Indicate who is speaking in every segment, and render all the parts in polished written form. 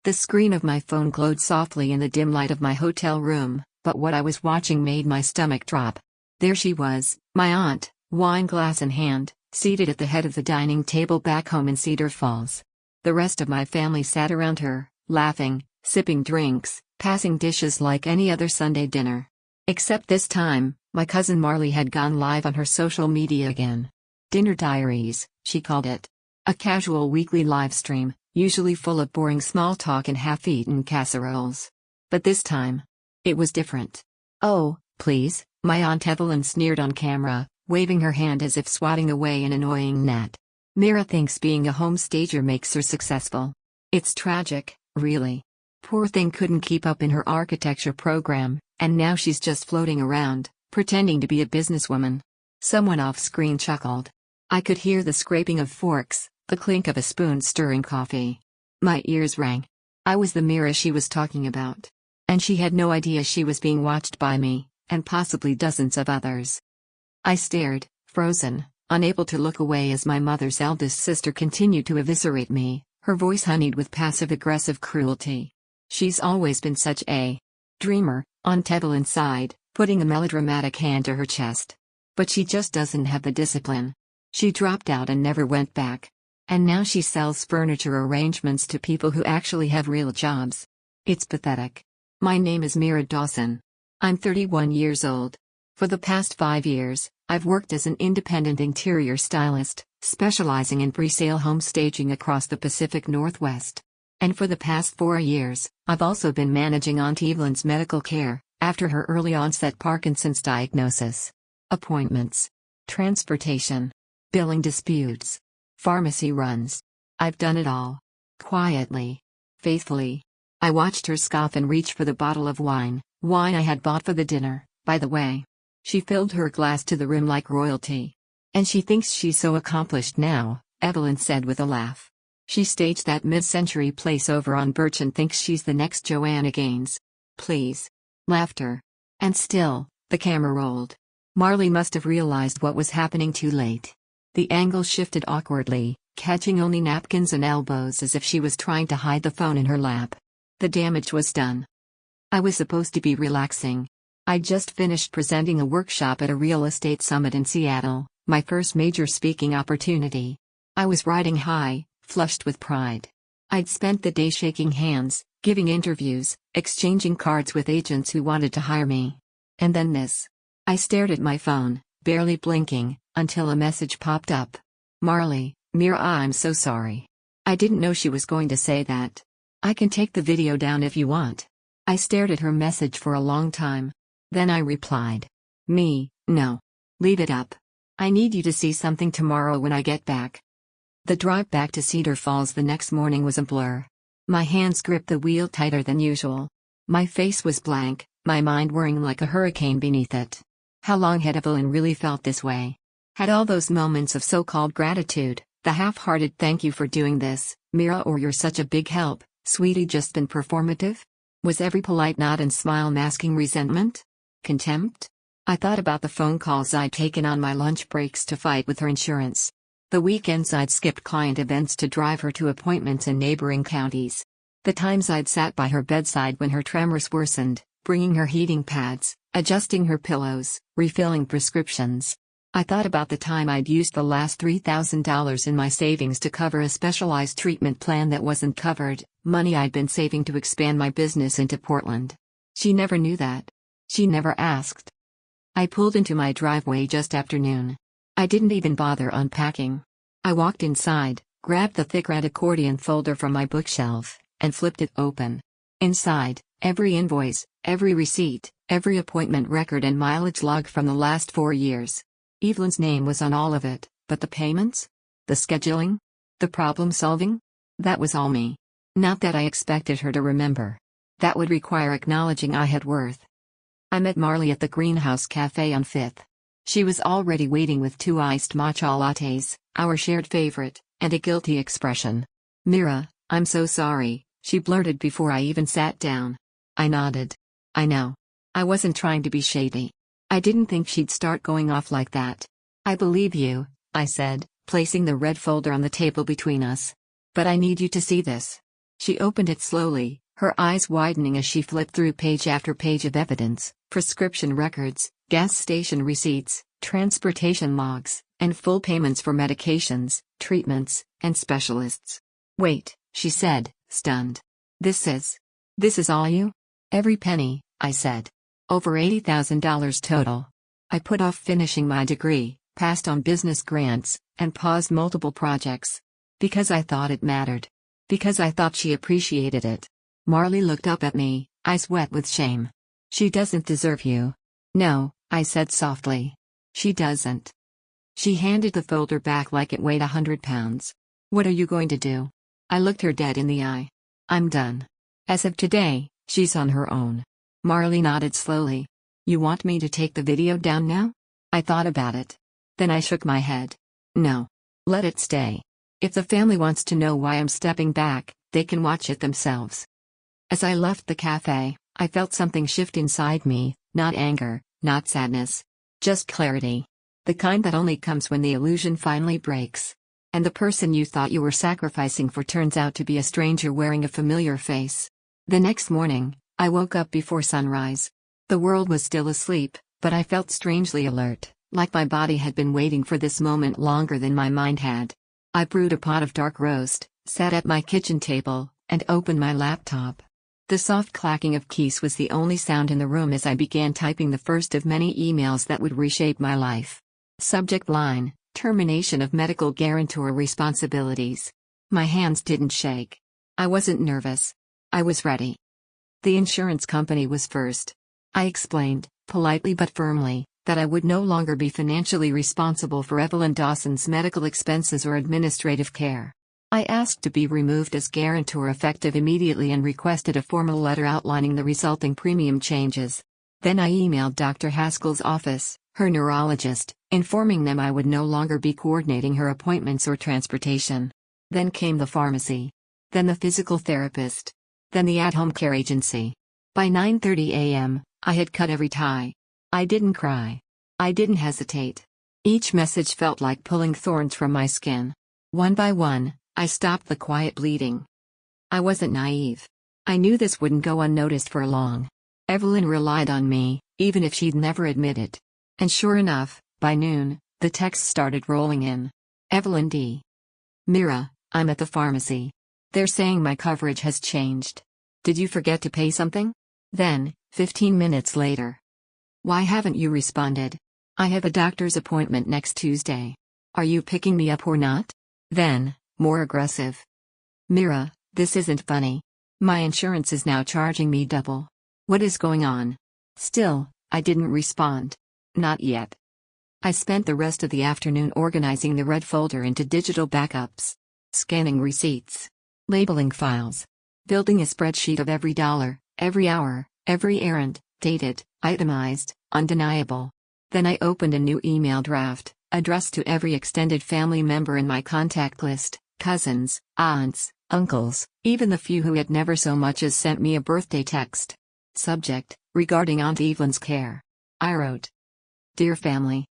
Speaker 1: The screen of my phone glowed softly in the dim light of my hotel room, but what I was watching made my stomach drop. There she was, my aunt, wine glass in hand, seated at the head of the dining table back home in Cedar Falls. The rest of my family sat around her, laughing, sipping drinks, passing dishes like any other Sunday dinner. Except this time, my cousin Marley had gone live on her social media again. Dinner Diaries, she called it. A casual weekly live stream, usually full of boring small talk and half-eaten casseroles. But this time, it was different. "Oh, please," my Aunt Evelyn sneered on camera, waving her hand as if swatting away an annoying gnat. "Mira thinks being a home stager makes her successful. It's tragic, really. Poor thing couldn't keep up in her architecture program, and now she's just floating around, pretending to be a businesswoman." Someone off-screen chuckled. I could hear the scraping of forks, the clink of a spoon stirring coffee. My ears rang. I was the Mira she was talking about. And she had no idea she was being watched by me, and possibly dozens of others. I stared, frozen, unable to look away as my mother's eldest sister continued to eviscerate me, her voice honeyed with passive-aggressive cruelty. "She's always been such a dreamer," Aunt Evelyn sighed, putting a melodramatic hand to her chest. "But she just doesn't have the discipline. She dropped out and never went back. And now she sells furniture arrangements to people who actually have real jobs. It's pathetic." My name is Mira Dawson. I'm 31 years old. For the past 5 years, I've worked as an independent interior stylist, specializing in pre-sale home staging across the Pacific Northwest. And for the past 4 years, I've also been managing Aunt Evelyn's medical care, after her early onset Parkinson's diagnosis. Appointments, transportation, billing disputes, pharmacy runs. I've done it all. Quietly. Faithfully. I watched her scoff and reach for the bottle of wine I had bought for the dinner, by the way. She filled her glass to the rim like royalty. "And she thinks she's so accomplished now," Evelyn said with a laugh. "She staged that mid-century place over on Birch and thinks she's the next Joanna Gaines." Please. Laughter. And still, the camera rolled. Marley must have realized what was happening too late. The angle shifted awkwardly, catching only napkins and elbows as if she was trying to hide the phone in her lap. The damage was done. I was supposed to be relaxing. I'd just finished presenting a workshop at a real estate summit in Seattle, my first major speaking opportunity. I was riding high, flushed with pride. I'd spent the day shaking hands, giving interviews, exchanging cards with agents who wanted to hire me. And then this. I stared at my phone, barely blinking, until a message popped up. "Marley, Mira, I'm so sorry. I didn't know she was going to say that. I can take the video down if you want." I stared at her message for a long time. Then I replied. No. Leave it up. I need you to see something tomorrow when I get back." The drive back to Cedar Falls the next morning was a blur. My hands gripped the wheel tighter than usual. My face was blank, my mind whirring like a hurricane beneath it. How long had Evelyn really felt this way? Had all those moments of so-called gratitude, the half-hearted "thank you for doing this, Mira," or "you're such a big help, sweetie," just been performative? Was every polite nod and smile masking resentment? Contempt? I thought about the phone calls I'd taken on my lunch breaks to fight with her insurance. The weekends I'd skipped client events to drive her to appointments in neighboring counties. The times I'd sat by her bedside when her tremors worsened, bringing her heating pads, adjusting her pillows, refilling prescriptions. I thought about the time I'd used the last $3,000 in my savings to cover a specialized treatment plan that wasn't covered, money I'd been saving to expand my business into Portland. She never knew that. She never asked. I pulled into my driveway just after noon. I didn't even bother unpacking. I walked inside, grabbed the thick red accordion folder from my bookshelf, and flipped it open. Inside, every invoice, every receipt, every appointment record and mileage log from the last 4 years. Evelyn's name was on all of it, but the payments? The scheduling? The problem solving? That was all me. Not that I expected her to remember. That would require acknowledging I had worth. I met Marley at the Greenhouse Cafe on 5th. She was already waiting with 2 iced matcha lattes, our shared favorite, and a guilty expression. "Mira, I'm so sorry," she blurted before I even sat down. I nodded. "I know. I wasn't trying to be shady. I didn't think she'd start going off like that." "I believe you," I said, placing the red folder on the table between us. "But I need you to see this." She opened it slowly, her eyes widening as she flipped through page after page of evidence, prescription records, gas station receipts, transportation logs, and full payments for medications, treatments, and specialists. "Wait," she said, stunned. This is all you?" "Every penny," I said. "Over $80,000 total." I put off finishing my degree, passed on business grants, and paused multiple projects. Because I thought it mattered. Because I thought she appreciated it. Marley looked up at me, eyes wet with shame. "She doesn't deserve you." "No," I said softly. "She doesn't." She handed the folder back like it weighed 100 pounds. "What are you going to do?" I looked her dead in the eye. "I'm done. As of today, she's on her own." Marley nodded slowly. "You want me to take the video down now?" I thought about it. Then I shook my head. "No. Let it stay. If the family wants to know why I'm stepping back, they can watch it themselves." As I left the cafe, I felt something shift inside me, not anger, not sadness. Just clarity. The kind that only comes when the illusion finally breaks. And the person you thought you were sacrificing for turns out to be a stranger wearing a familiar face. The next morning, I woke up before sunrise. The world was still asleep, but I felt strangely alert, like my body had been waiting for this moment longer than my mind had. I brewed a pot of dark roast, sat at my kitchen table, and opened my laptop. The soft clacking of keys was the only sound in the room as I began typing the first of many emails that would reshape my life. Subject line: termination of medical guarantor responsibilities. My hands didn't shake. I wasn't nervous. I was ready. The insurance company was first. I explained, politely but firmly, that I would no longer be financially responsible for Evelyn Dawson's medical expenses or administrative care. I asked to be removed as guarantor effective immediately and requested a formal letter outlining the resulting premium changes. Then I emailed Dr. Haskell's office, her neurologist, informing them I would no longer be coordinating her appointments or transportation. Then came the pharmacy. Then the physical therapist. Then the at-home care agency. By 9:30 a.m., I had cut every tie. I didn't cry. I didn't hesitate. Each message felt like pulling thorns from my skin. One by one, I stopped the quiet bleeding. I wasn't naive. I knew this wouldn't go unnoticed for long. Evelyn relied on me, even if she'd never admit it. And sure enough, by noon, the texts started rolling in. Evelyn D. "Mira, I'm at the pharmacy. They're saying my coverage has changed. Did you forget to pay something?" Then, 15 minutes later. "Why haven't you responded? I have a doctor's appointment next Tuesday. Are you picking me up or not?" Then, more aggressive. "Mira, this isn't funny. My insurance is now charging me double. What is going on?" Still, I didn't respond. Not yet. I spent the rest of the afternoon organizing the red folder into digital backups, scanning receipts, labeling files, building a spreadsheet of every dollar, every hour, every errand, dated, itemized, undeniable. Then I opened a new email draft, addressed to every extended family member in my contact list, cousins, aunts, uncles, even the few who had never so much as sent me a birthday text. Subject: regarding Aunt Evelyn's care. I wrote, "Dear family,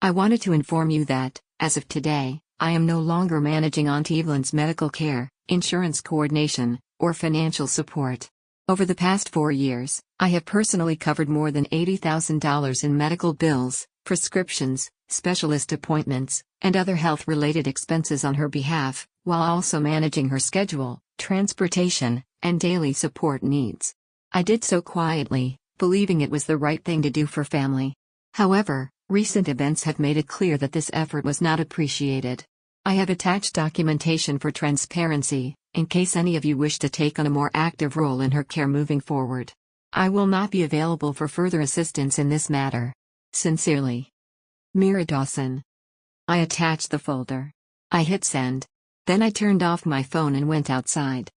Speaker 1: I wanted to inform you that, as of today, I am no longer managing Aunt Evelyn's medical care, insurance coordination, or financial support. Over the past 4 years, I have personally covered more than $80,000 in medical bills, prescriptions, specialist appointments, and other health-related expenses on her behalf, while also managing her schedule, transportation, and daily support needs. I did so quietly, believing it was the right thing to do for family. However, recent events have made it clear that this effort was not appreciated. I have attached documentation for transparency, in case any of you wish to take on a more active role in her care moving forward. I will not be available for further assistance in this matter. Sincerely, Mira Dawson." I attached the folder. I hit send. Then I turned off my phone and went outside.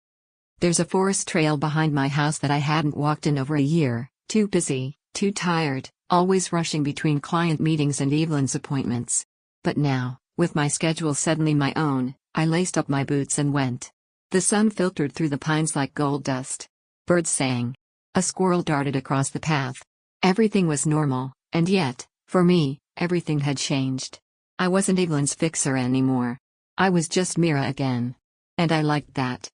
Speaker 1: There's a forest trail behind my house that I hadn't walked in over a year, too busy, too tired, always rushing between client meetings and Evelyn's appointments. But now, with my schedule suddenly my own, I laced up my boots and went. The sun filtered through the pines like gold dust. Birds sang. A squirrel darted across the path. Everything was normal, and yet, for me, everything had changed. I wasn't Evelyn's fixer anymore. I was just Mira again. And I liked that.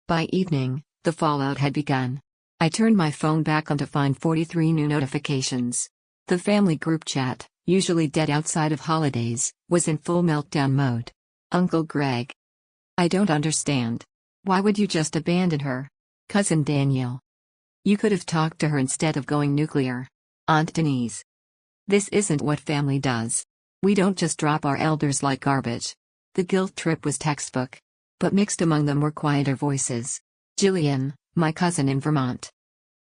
Speaker 1: By evening, the fallout had begun. I turned my phone back on to find 43 new notifications. The family group chat, usually dead outside of holidays, was in full meltdown mode. Uncle Greg. I don't understand. Why would you just abandon her? Cousin Daniel. You could have talked to her instead of going nuclear. Aunt Denise. This isn't what family does. We don't just drop our elders like garbage. The guilt trip was textbook. But mixed among them were quieter voices. Jillian, my cousin in Vermont.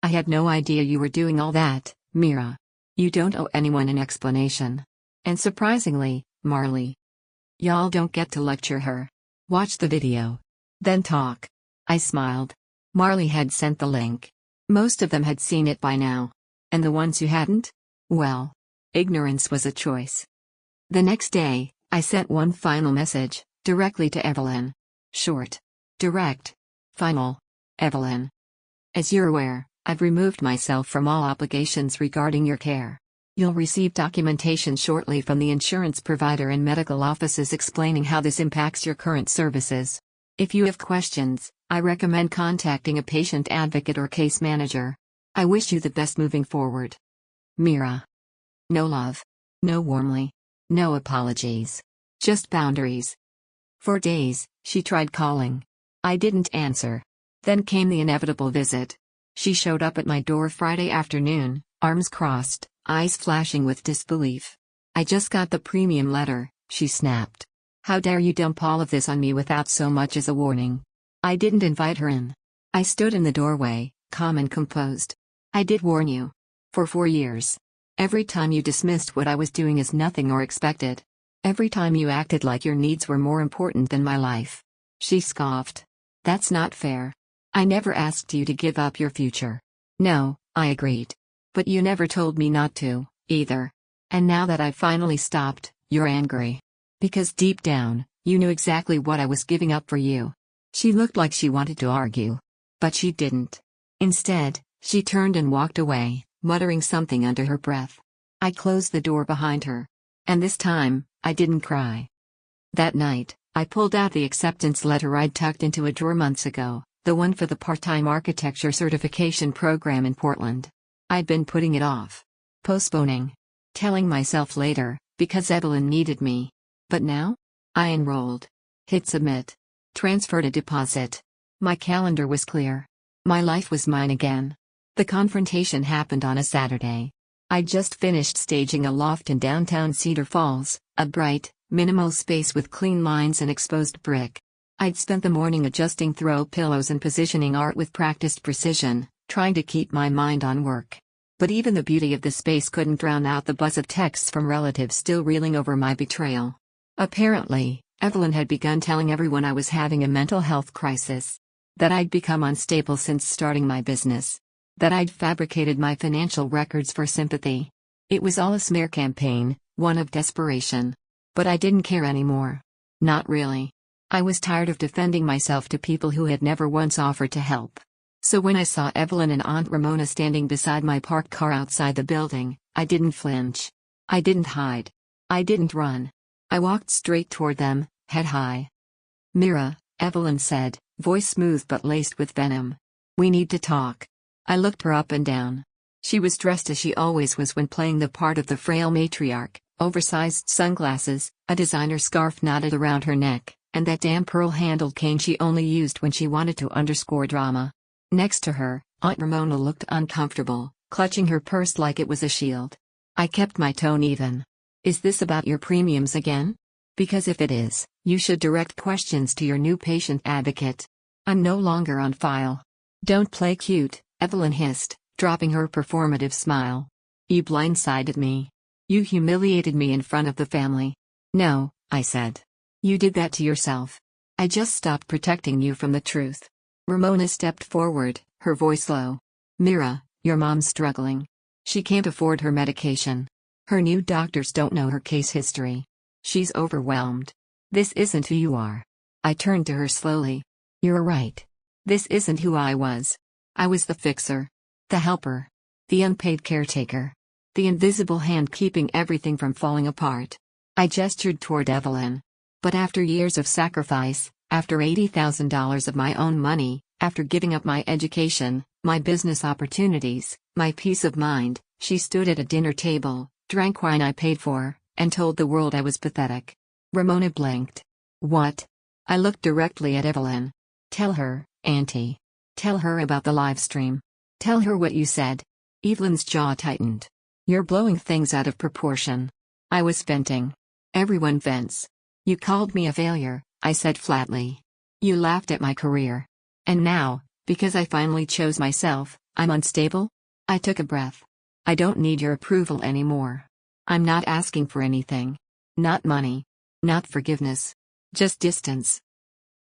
Speaker 1: I had no idea you were doing all that, Mira. You don't owe anyone an explanation. And surprisingly, Marley. Y'all don't get to lecture her. Watch the video. Then talk. I smiled. Marley had sent the link. Most of them had seen it by now. And the ones who hadn't? Well, ignorance was a choice. The next day, I sent one final message, directly to Evelyn. Short. Direct. Final. Evelyn. As you're aware, I've removed myself from all obligations regarding your care. You'll receive documentation shortly from the insurance provider and medical offices explaining how this impacts your current services. If you have questions, I recommend contacting a patient advocate or case manager. I wish you the best moving forward. Mira. No love. No warmly. No apologies. Just boundaries. For days, she tried calling. I didn't answer. Then came the inevitable visit. She showed up at my door Friday afternoon, arms crossed, eyes flashing with disbelief. I just got the premium letter, she snapped. How dare you dump all of this on me without so much as a warning? I didn't invite her in. I stood in the doorway, calm and composed. I did warn you. For 4 years. Every time you dismissed what I was doing as nothing or expected. Every time you acted like your needs were more important than my life. She scoffed. That's not fair. I never asked you to give up your future. No, I agreed. But you never told me not to, either. And now that I've finally stopped, you're angry. Because deep down, you knew exactly what I was giving up for you. She looked like she wanted to argue. But she didn't. Instead, she turned and walked away, muttering something under her breath. I closed the door behind her. And this time, I didn't cry. That night, I pulled out the acceptance letter I'd tucked into a drawer months ago, the one for the part-time architecture certification program in Portland. I'd been putting it off. Postponing. Telling myself later, because Evelyn needed me. But now? I enrolled. Hit submit. Transferred a deposit. My calendar was clear. My life was mine again. The confrontation happened on a Saturday. I'd just finished staging a loft in downtown Cedar Falls, a bright, minimal space with clean lines and exposed brick. I'd spent the morning adjusting throw pillows and positioning art with practiced precision, trying to keep my mind on work. But even the beauty of the space couldn't drown out the buzz of texts from relatives still reeling over my betrayal. Apparently, Evelyn had begun telling everyone I was having a mental health crisis. That I'd become unstable since starting my business. That I'd fabricated my financial records for sympathy. It was all a smear campaign, one of desperation. But I didn't care anymore. Not really. I was tired of defending myself to people who had never once offered to help. So when I saw Evelyn and Aunt Ramona standing beside my parked car outside the building, I didn't flinch. I didn't hide. I didn't run. I walked straight toward them, head high. Mira, Evelyn said, voice smooth but laced with venom. We need to talk. I looked her up and down. She was dressed as she always was when playing the part of the frail matriarch, oversized sunglasses, a designer scarf knotted around her neck, and that damn pearl-handled cane she only used when she wanted to underscore drama. Next to her, Aunt Ramona looked uncomfortable, clutching her purse like it was a shield. I kept my tone even. Is this about your premiums again? Because if it is, you should direct questions to your new patient advocate. I'm no longer on file. Don't play cute, Evelyn hissed, dropping her performative smile. You blindsided me. You humiliated me in front of the family. No, I said. You did that to yourself. I just stopped protecting you from the truth. Ramona stepped forward, her voice low. Mira, your mom's struggling. She can't afford her medication. Her new doctors don't know her case history. She's overwhelmed. This isn't who you are. I turned to her slowly. You're right. This isn't who I was. I was the fixer. The helper. The unpaid caretaker. The invisible hand keeping everything from falling apart. I gestured toward Evelyn. But after years of sacrifice, After $80,000 of my own money, after giving up my education, my business opportunities, my peace of mind, she stood at a dinner table, drank wine I paid for, and told the world I was pathetic. Ramona blinked. What? I looked directly at Evelyn. Tell her, Auntie. Tell her about the live stream. Tell her what you said. Evelyn's jaw tightened. You're blowing things out of proportion. I was venting. Everyone vents. You called me a failure, I said flatly. You laughed at my career. And now, because I finally chose myself, I'm unstable? I took a breath. I don't need your approval anymore. I'm not asking for anything. Not money. Not forgiveness. Just distance.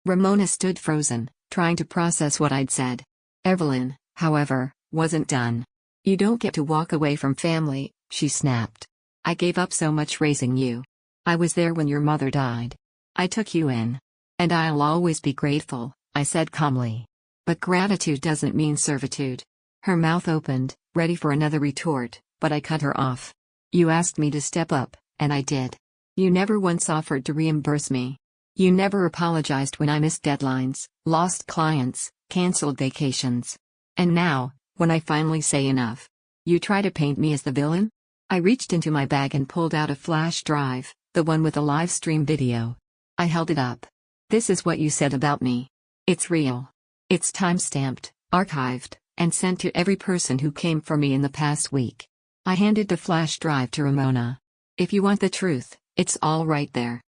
Speaker 1: Ramona stood frozen, trying to process what I'd said. Evelyn, however, wasn't done. You don't get to walk away from family, she snapped. I gave up so much raising you. I was there when your mother died. I took you in. And I'll always be grateful, I said calmly. But gratitude doesn't mean servitude. Her mouth opened, ready for another retort, but I cut her off. You asked me to step up, and I did. You never once offered to reimburse me. You never apologized when I missed deadlines, lost clients, canceled vacations. And now, when I finally say enough, you try to paint me as the villain? I reached into my bag and pulled out a flash drive, the one with the live stream video. I held it up. This is what you said about me. It's real. It's time-stamped, archived, and sent to every person who came for me in the past week. I handed the flash drive to Ramona. If you want the truth, it's all right there.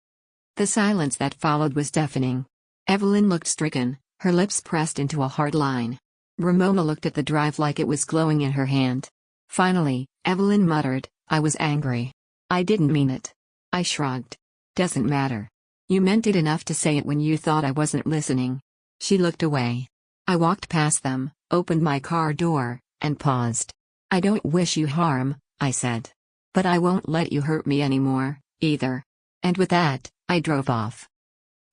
Speaker 1: The silence that followed was deafening. Evelyn looked stricken, her lips pressed into a hard line. Ramona looked at the drive like it was glowing in her hand. Finally, Evelyn muttered, I was angry. I didn't mean it. I shrugged. Doesn't matter. You meant it enough to say it when you thought I wasn't listening. She looked away. I walked past them, opened my car door, and paused. I don't wish you harm, I said. But I won't let you hurt me anymore, either. And with that, I drove off.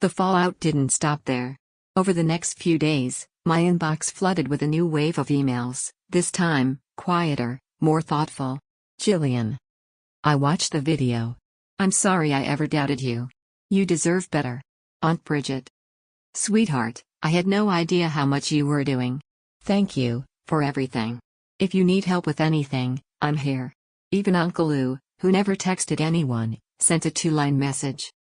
Speaker 1: The fallout didn't stop there. Over the next few days, my inbox flooded with a new wave of emails, this time, quieter, more thoughtful. Jillian. I watched the video. I'm sorry I ever doubted you. You deserve better. Aunt Bridget. Sweetheart, I had no idea how much you were doing. Thank you, for everything. If you need help with anything, I'm here. Even Uncle Lou, who never texted anyone, sent a 2-line message.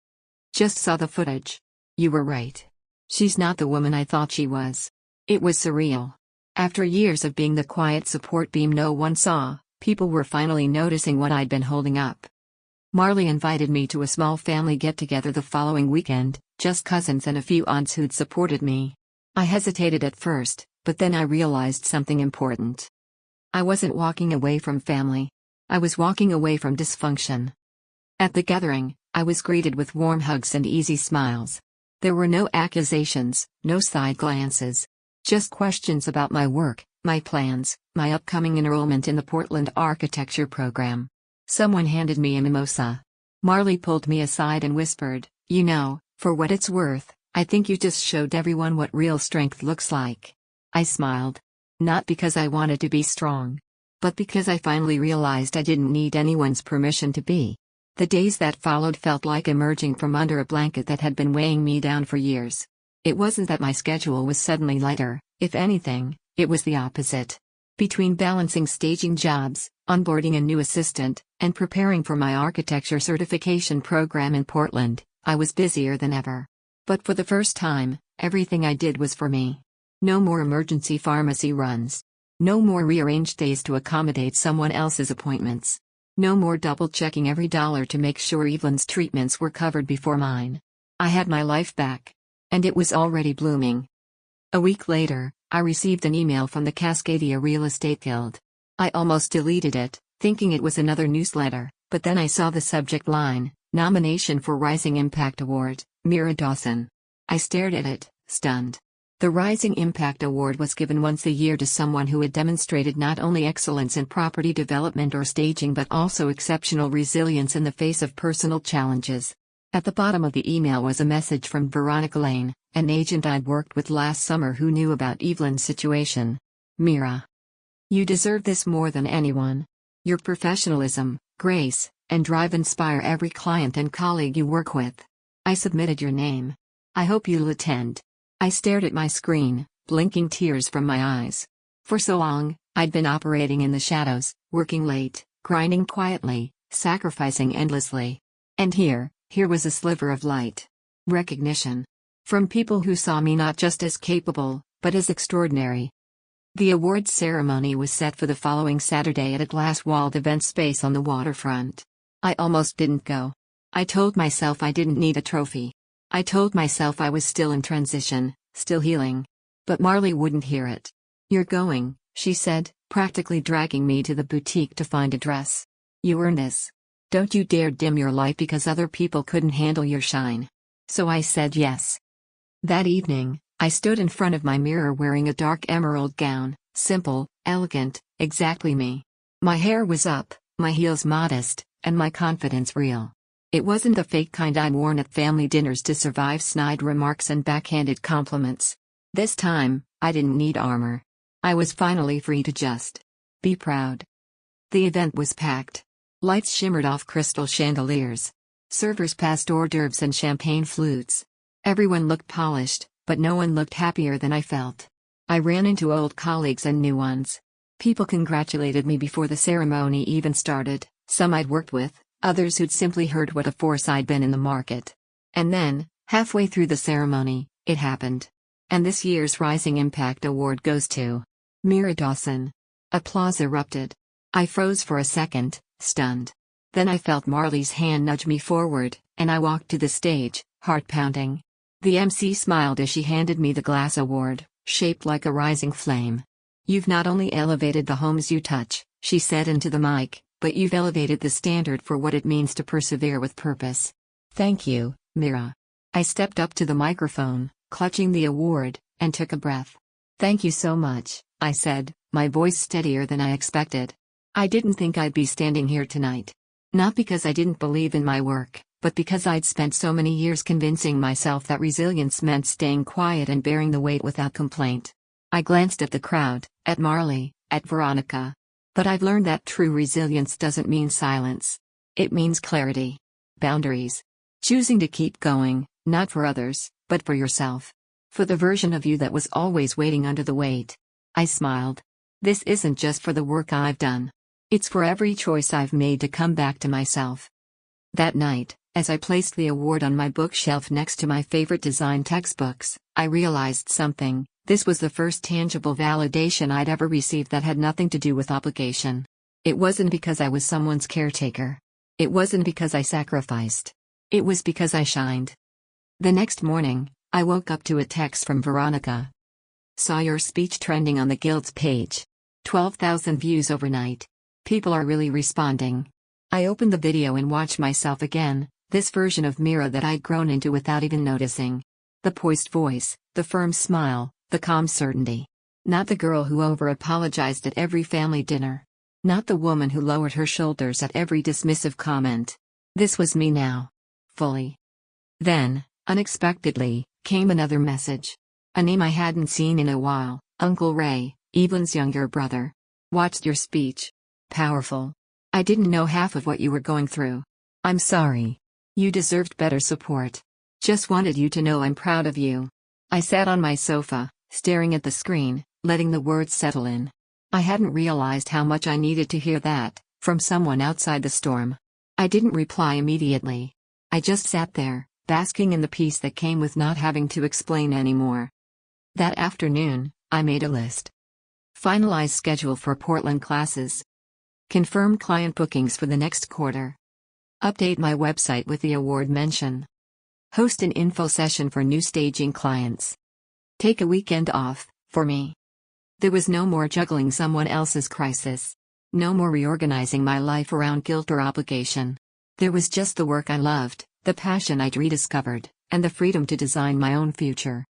Speaker 1: Just saw the footage. You were right. She's not the woman I thought she was. It was surreal. After years of being the quiet support beam no one saw, people were finally noticing what I'd been holding up. Marley invited me to a small family get-together the following weekend, just cousins and a few aunts who'd supported me. I hesitated at first, but then I realized something important. I wasn't walking away from family. I was walking away from dysfunction. At the gathering, I was greeted with warm hugs and easy smiles. There were no accusations, no side glances. Just questions about my work, my plans, my upcoming enrollment in the Portland architecture program. Someone handed me a mimosa. Marley pulled me aside and whispered, you know, for what it's worth, I think you just showed everyone what real strength looks like. I smiled. Not because I wanted to be strong. But because I finally realized I didn't need anyone's permission to be. The days that followed felt like emerging from under a blanket that had been weighing me down for years. It wasn't that my schedule was suddenly lighter, if anything, it was the opposite. Between balancing staging jobs, onboarding a new assistant, and preparing for my architecture certification program in Portland, I was busier than ever. But for the first time, everything I did was for me. No more emergency pharmacy runs. No more rearranged days to accommodate someone else's appointments. No more double-checking every dollar to make sure Evelyn's treatments were covered before mine. I had my life back. And it was already blooming. A week later, I received an email from the Cascadia Real Estate Guild. I almost deleted it, thinking it was another newsletter, but then I saw the subject line, Nomination for Rising Impact Award, Mira Dawson. I stared at it, stunned. The Rising Impact Award was given once a year to someone who had demonstrated not only excellence in property development or staging but also exceptional resilience in the face of personal challenges. At the bottom of the email was a message from Veronica Lane, an agent I'd worked with last summer who knew about Evelyn's situation. Mira. You deserve this more than anyone. Your professionalism, grace, and drive inspire every client and colleague you work with. I submitted your name. I hope you'll attend. I stared at my screen, blinking tears from my eyes. For so long, I'd been operating in the shadows, working late, grinding quietly, sacrificing endlessly. And here was a sliver of light. Recognition. From people who saw me not just as capable, but as extraordinary. The awards ceremony was set for the following Saturday at a glass-walled event space on the waterfront. I almost didn't go. I told myself I didn't need a trophy. I told myself I was still in transition, still healing. But Marley wouldn't hear it. "You're going," she said, practically dragging me to the boutique to find a dress. "You earn this. Don't you dare dim your light because other people couldn't handle your shine." So I said yes. That evening, I stood in front of my mirror wearing a dark emerald gown, simple, elegant, exactly me. My hair was up, my heels modest, and my confidence real. It wasn't the fake kind I'd worn at family dinners to survive snide remarks and backhanded compliments. This time, I didn't need armor. I was finally free to just be proud. The event was packed. Lights shimmered off crystal chandeliers. Servers passed hors d'oeuvres and champagne flutes. Everyone looked polished, but no one looked happier than I felt. I ran into old colleagues and new ones. People congratulated me before the ceremony even started, some I'd worked with, others who'd simply heard what a force I'd been in the market. And then, halfway through the ceremony, it happened. And this year's Rising Impact Award goes to Mira Dawson. Applause erupted. I froze for a second, stunned. Then I felt Marley's hand nudge me forward, and I walked to the stage, heart pounding. The MC smiled as she handed me the glass award, shaped like a rising flame. "You've not only elevated the homes you touch," she said into the mic, "but you've elevated the standard for what it means to persevere with purpose. Thank you, Mira." I stepped up to the microphone, clutching the award, and took a breath. "Thank you so much," I said, my voice steadier than I expected. I didn't think I'd be standing here tonight. Not because I didn't believe in my work, but because I'd spent so many years convincing myself that resilience meant staying quiet and bearing the weight without complaint. I glanced at the crowd, at Marley, at Veronica. But I've learned that true resilience doesn't mean silence. It means clarity. Boundaries. Choosing to keep going, not for others, but for yourself. For the version of you that was always waiting under the weight. I smiled. This isn't just for the work I've done. It's for every choice I've made to come back to myself. That night, as I placed the award on my bookshelf next to my favorite design textbooks, I realized something. This was the first tangible validation I'd ever received that had nothing to do with obligation. It wasn't because I was someone's caretaker. It wasn't because I sacrificed. It was because I shined. The next morning, I woke up to a text from Veronica. "Saw your speech trending on the Guild's page. 12,000 views overnight. People are really responding." I opened the video and watched myself again, this version of Mira that I'd grown into without even noticing. The poised voice, the firm smile, the calm certainty. Not the girl who over-apologized at every family dinner. Not the woman who lowered her shoulders at every dismissive comment. This was me now. Fully. Then, unexpectedly, came another message. A name I hadn't seen in a while, Uncle Ray, Evelyn's younger brother. "Watched your speech. Powerful. I didn't know half of what you were going through. I'm sorry. You deserved better support. Just wanted you to know I'm proud of you." I sat on my sofa, staring at the screen, letting the words settle in. I hadn't realized how much I needed to hear that, from someone outside the storm. I didn't reply immediately. I just sat there, basking in the peace that came with not having to explain anymore. That afternoon, I made a list. Finalize schedule for Portland classes. Confirm client bookings for the next quarter. Update my website with the award mention. Host an info session for new staging clients. Take a weekend off, for me. There was no more juggling someone else's crisis. No more reorganizing my life around guilt or obligation. There was just the work I loved, the passion I'd rediscovered, and the freedom to design my own future.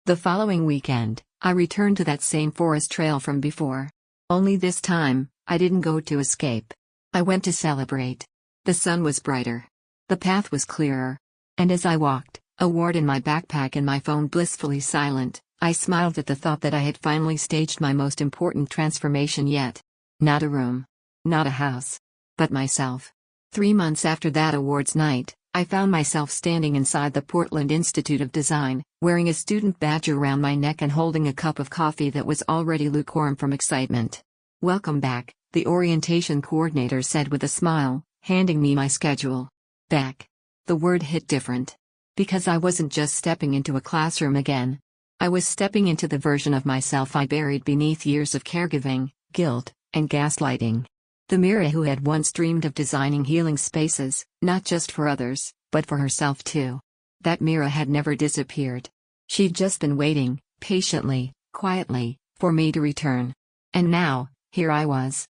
Speaker 1: The following weekend, I returned to that same forest trail from before. Only this time, I didn't go to escape. I went to celebrate. The sun was brighter. The path was clearer. And as I walked, award in my backpack and my phone blissfully silent, I smiled at the thought that I had finally staged my most important transformation yet. Not a room. Not a house. But myself. 3 months after that awards night, I found myself standing inside the Portland Institute of Design, wearing a student badge around my neck and holding a cup of coffee that was already lukewarm from excitement. "Welcome back," the orientation coordinator said with a smile, handing me my schedule. Back. The word hit different. Because I wasn't just stepping into a classroom again. I was stepping into the version of myself I buried beneath years of caregiving, guilt, and gaslighting. The Mira who had once dreamed of designing healing spaces, not just for others, but for herself too. That Mira had never disappeared. She'd just been waiting, patiently, quietly, for me to return. And now, here I was.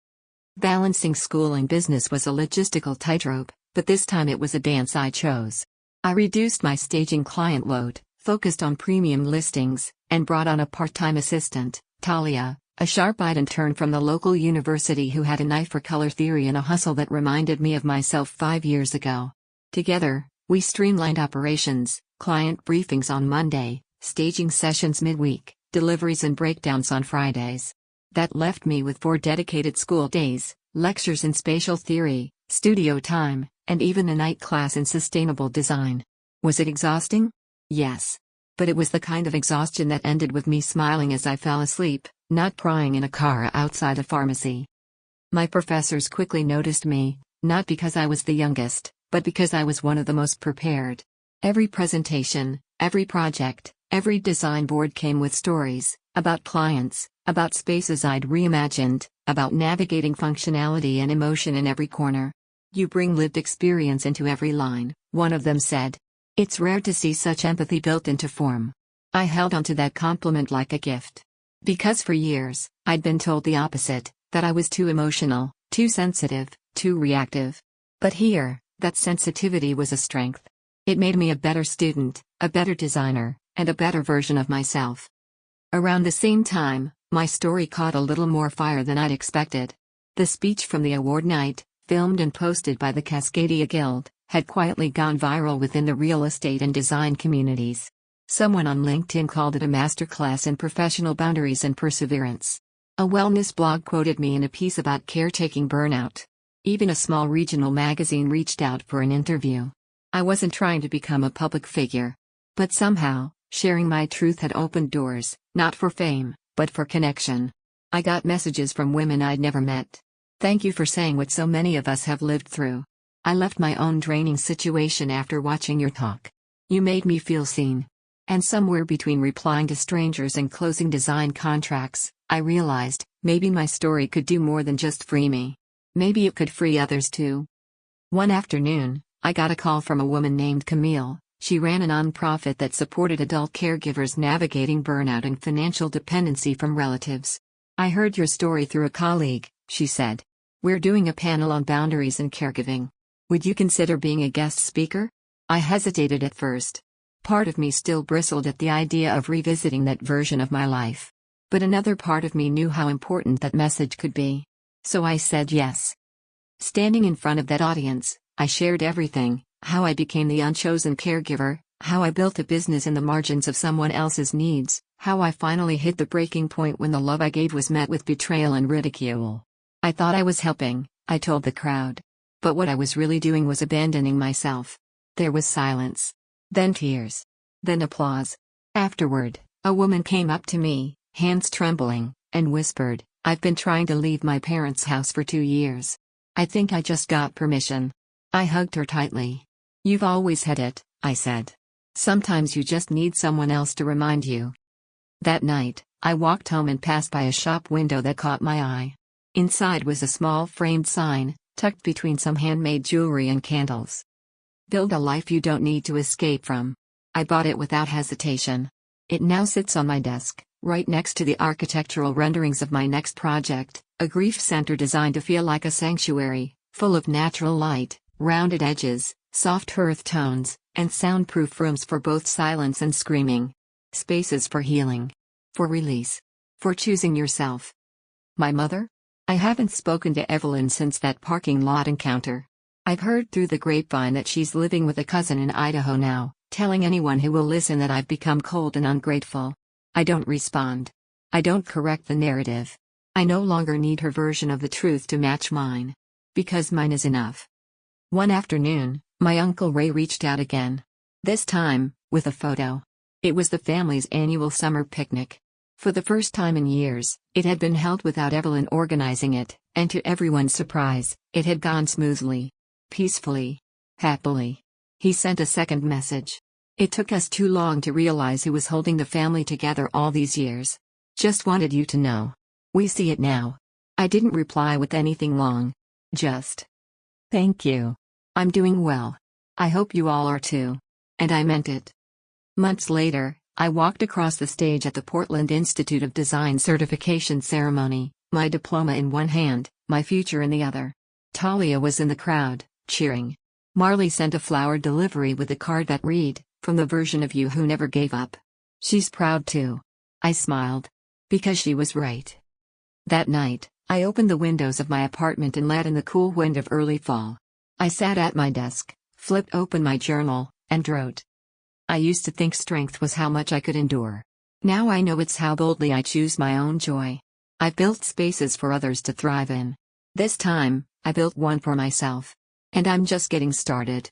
Speaker 1: Balancing school and business was a logistical tightrope, but this time it was a dance I chose. I reduced my staging client load, focused on premium listings, and brought on a part-time assistant, Talia, a sharp-eyed intern from the local university who had a knife for color theory and a hustle that reminded me of myself 5 years ago. Together, we streamlined operations, client briefings on Monday, staging sessions midweek, deliveries and breakdowns on Fridays. That left me with 4 dedicated school days, lectures in spatial theory, studio time, and even a night class in sustainable design. Was it exhausting? Yes. But it was the kind of exhaustion that ended with me smiling as I fell asleep, not crying in a car outside a pharmacy. My professors quickly noticed me, not because I was the youngest, but because I was one of the most prepared. Every presentation, every project, every design board came with stories, about clients, about spaces I'd reimagined, about navigating functionality and emotion in every corner. "You bring lived experience into every line," one of them said. "It's rare to see such empathy built into form." I held onto that compliment like a gift. Because for years, I'd been told the opposite, that I was too emotional, too sensitive, too reactive. But here, that sensitivity was a strength. It made me a better student, a better designer, and a better version of myself. Around the same time, my story caught a little more fire than I'd expected. The speech from the award night, filmed and posted by the Cascadia Guild, had quietly gone viral within the real estate and design communities. Someone on LinkedIn called it a masterclass in professional boundaries and perseverance. A wellness blog quoted me in a piece about caretaking burnout. Even a small regional magazine reached out for an interview. I wasn't trying to become a public figure. But somehow, sharing my truth had opened doors, not for fame, but for connection. I got messages from women I'd never met. "Thank you for saying what so many of us have lived through. I left my own draining situation after watching your talk. You made me feel seen." And somewhere between replying to strangers and closing design contracts, I realized, maybe my story could do more than just free me. Maybe it could free others too. One afternoon, I got a call from a woman named Camille. She ran a nonprofit that supported adult caregivers navigating burnout and financial dependency from relatives. "I heard your story through a colleague," she said. "We're doing a panel on boundaries and caregiving. Would you consider being a guest speaker?" I hesitated at first. Part of me still bristled at the idea of revisiting that version of my life. But another part of me knew how important that message could be. So I said yes. Standing in front of that audience, I shared everything: how I became the unchosen caregiver, how I built a business in the margins of someone else's needs, how I finally hit the breaking point when the love I gave was met with betrayal and ridicule. I thought I was helping, I told the crowd. But what I was really doing was abandoning myself. There was silence. Then tears. Then applause. Afterward, a woman came up to me, hands trembling, and whispered, "I've been trying to leave my parents' house for 2 years. I think I just got permission." I hugged her tightly. "You've always had it," I said. "Sometimes you just need someone else to remind you." That night, I walked home and passed by a shop window that caught my eye. Inside was a small framed sign, tucked between some handmade jewelry and candles. "Build a life you don't need to escape from." I bought it without hesitation. It now sits on my desk, right next to the architectural renderings of my next project, a grief center designed to feel like a sanctuary, full of natural light, rounded edges, soft earth tones, and soundproof rooms for both silence and screaming. Spaces for healing. For release. For choosing yourself. My mother? I haven't spoken to Evelyn since that parking lot encounter. I've heard through the grapevine that she's living with a cousin in Idaho now, telling anyone who will listen that I've become cold and ungrateful. I don't respond. I don't correct the narrative. I no longer need her version of the truth to match mine. Because mine is enough. One afternoon, My Uncle Ray reached out again. This time, with a photo. It was the family's annual summer picnic. For the first time in years, it had been held without Evelyn organizing it, and to everyone's surprise, it had gone smoothly. Peacefully. Happily. He sent a second message. It took us too long to realize who was holding the family together all these years. Just wanted you to know. We see it now. I didn't reply with anything long. Just. Thank you. I'm doing well. I hope you all are too. And I meant it. Months later, I walked across the stage at the Portland Institute of Design certification ceremony, my diploma in one hand, my future in the other. Talia was in the crowd, cheering. Marley sent a flower delivery with a card that read, "From the version of you who never gave up." She's proud too. I smiled. Because she was right. That night, I opened the windows of my apartment and let in the cool wind of early fall. I sat at my desk, flipped open my journal, and wrote. I used to think strength was how much I could endure. Now I know it's how boldly I choose my own joy. I've built spaces for others to thrive in. This time, I built one for myself. And I'm just getting started.